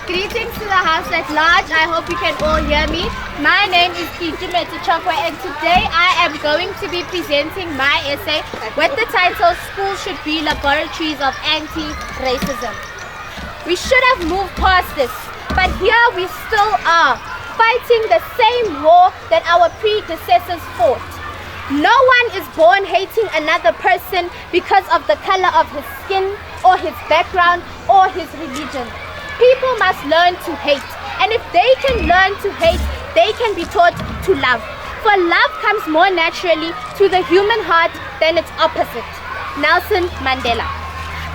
Greetings to the house at large. I hope you can all hear me. My name is Keitumetse Chokwe and today I am going to be presenting my essay with the title Schools Should Be Laboratories of Anti-Racism. We should have moved past this, but here we still are, fighting the same war that our predecessors fought. No one is born hating another person because of the color of his skin or his background or his religion. People must learn to hate, and if they can learn to hate, they can be taught to love. For love comes more naturally to the human heart than its opposite. Nelson Mandela.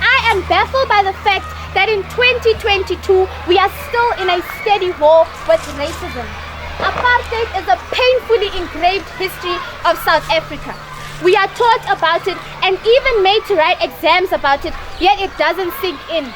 I am baffled by the fact that in 2022, we are still in a steady war with racism. Apartheid is a painfully engraved history of South Africa. We are taught about it and even made to write exams about it, yet it doesn't sink in.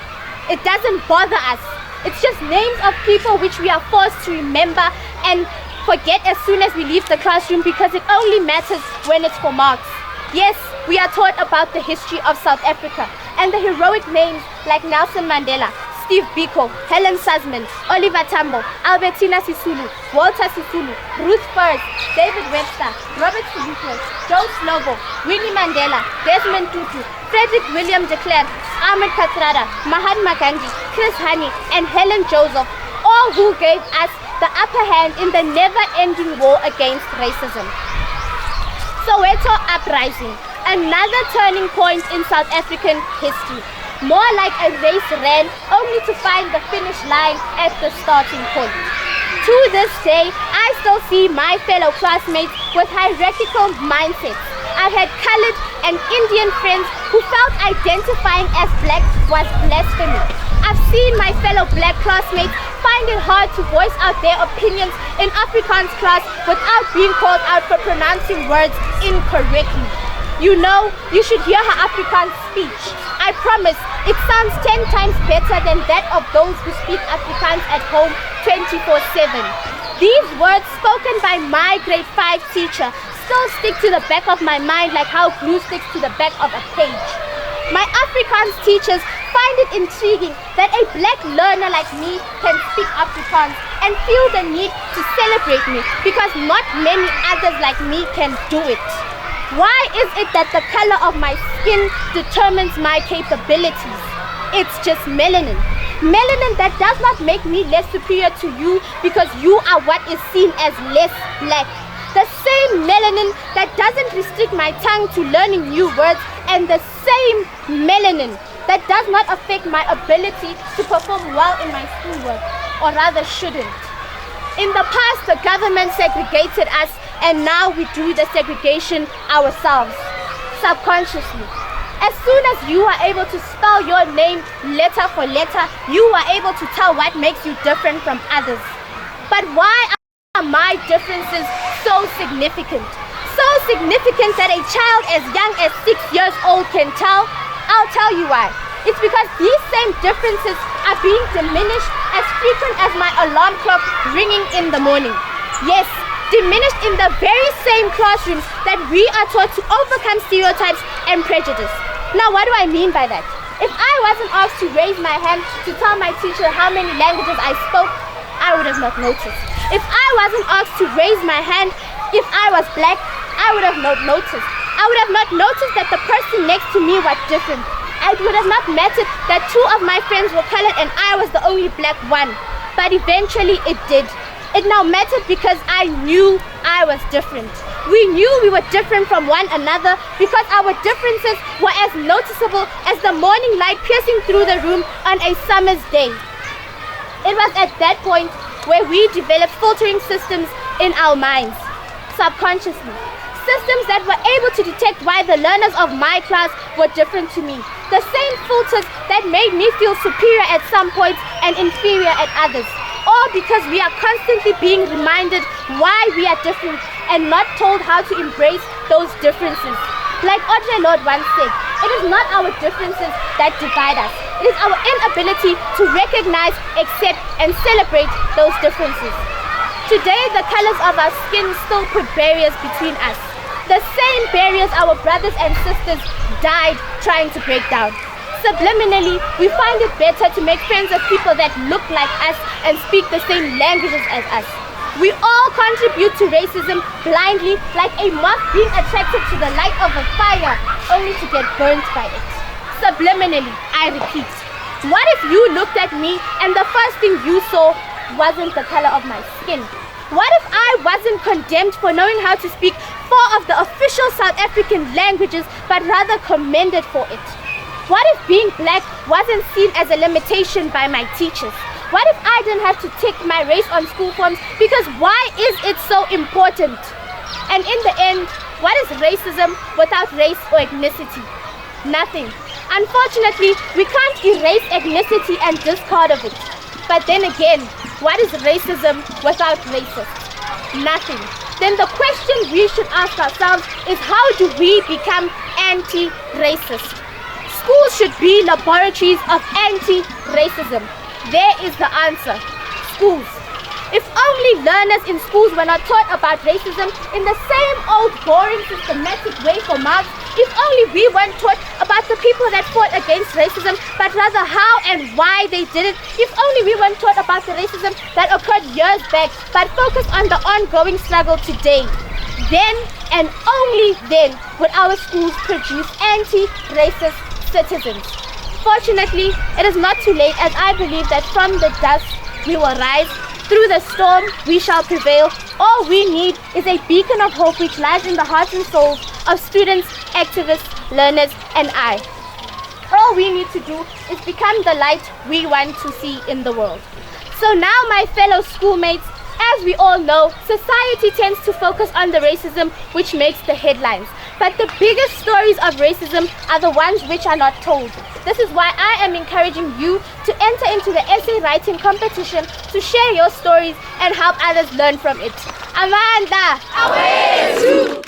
It doesn't bother us. It's just names of people which we are forced to remember and forget as soon as we leave the classroom because it only matters when it's for marks. Yes, we are taught about the history of South Africa and the heroic names like Nelson Mandela, Steve Biko, Helen Suzman, Oliver Tambo, Albertina Sisulu, Walter Sisulu, Ruth First, David Webster, Robert Sobukwe, Joe Slovo, Winnie Mandela, Desmond Tutu, Frederick William de Klerk, Ahmed Kathrada, Mahatma Gandhi, Chris Hani, and Helen Joseph, all who gave us the upper hand in the never-ending war against racism. Soweto Uprising, another turning point in South African history. More like a race ran only to find the finish line at the starting point. To this day, I still see my fellow classmates with hierarchical mindsets. I had colored and Indian friends who felt identifying as black was blasphemy. I've seen my fellow black classmates find it hard to voice out their opinions in Afrikaans class without being called out for pronouncing words incorrectly. You know, you should hear her Afrikaans speech. I promise, it sounds 10 times better than that of those who speak Afrikaans at home 24/7. These words spoken by my grade 5 teacher still stick to the back of my mind like how glue sticks to the back of a page. My Afrikaans teachers find it intriguing that a black learner like me can speak Afrikaans and feel the need to celebrate me because not many others like me can do it. Why is it that the color of my skin determines my capabilities? It's just melanin. Melanin that does not make me less superior to you because you are what is seen as less black. The same melanin that doesn't restrict my tongue to learning new words, and the same melanin that does not affect my ability to perform well in my schoolwork, or rather shouldn't. In the past, the government segregated us, and now we do the segregation ourselves, subconsciously. As soon as you are able to spell your name letter for letter, you are able to tell what makes you different from others. But why are my differences so significant? So significant that a child as young as 6 years old can tell? I'll tell you why. It's because these same differences are being diminished as frequent as my alarm clock ringing in the morning. Yes, diminished in the very same classrooms that we are taught to overcome stereotypes and prejudice. Now, what do I mean by that? If I wasn't asked to raise my hand to tell my teacher how many languages I spoke, I would have not noticed. If I wasn't asked to raise my hand if I was black, I would have not noticed. I would have not noticed that the person next to me was different. It would have not mattered that 2 of my friends were colored and I was the only black one. But eventually it did. It now mattered because I knew I was different. We knew we were different from one another because our differences were as noticeable as the morning light piercing through the room on a summer's day. It was at that point where we developed filtering systems in our minds, subconsciously. Systems that were able to detect why the learners of my class were different to me. The same filters that made me feel superior at some points and inferior at others. All because we are constantly being reminded why we are different and not told how to embrace those differences. Like Audre Lorde once said, it is not our differences that divide us. It is our inability to recognize, accept, and celebrate those differences. Today, the colors of our skin still put barriers between us. The same barriers our brothers and sisters died trying to break down. Subliminally, we find it better to make friends with people that look like us and speak the same languages as us. We all contribute to racism blindly, like a moth being attracted to the light of a fire, only to get burnt by it. Subliminally, I repeat. What if you looked at me and the first thing you saw wasn't the color of my skin? What if I wasn't condemned for knowing how to speak 4 of the official South African languages, but rather commended for it? What if being black wasn't seen as a limitation by my teachers? What if I didn't have to tick my race on school forms? Because why is it so important? And in the end, what is racism without race or ethnicity? Nothing. Unfortunately, we can't erase ethnicity and discard of it. But then again, what is racism without racists? Nothing. Then the question we should ask ourselves is, how do we become anti-racist? Schools should be laboratories of anti-racism. There is the answer. Schools. If only learners in schools were not taught about racism in the same old boring systematic way for marks, if only we weren't taught about the people that fought against racism, but rather how and why they did it, if only we weren't taught about the racism that occurred years back, but focused on the ongoing struggle today, then and only then would our schools produce anti-racist citizens. Fortunately, it is not too late, as I believe that from the dust we will rise. Through the storm, we shall prevail. All we need is a beacon of hope which lies in the hearts and souls of students, activists, learners, and I. All we need to do is become the light we want to see in the world. So now, my fellow schoolmates, as we all know, society tends to focus on the racism which makes the headlines. But the biggest stories of racism are the ones which are not told. This is why I am encouraging you to enter into the essay writing competition to share your stories and help others learn from it. Amanda! Away!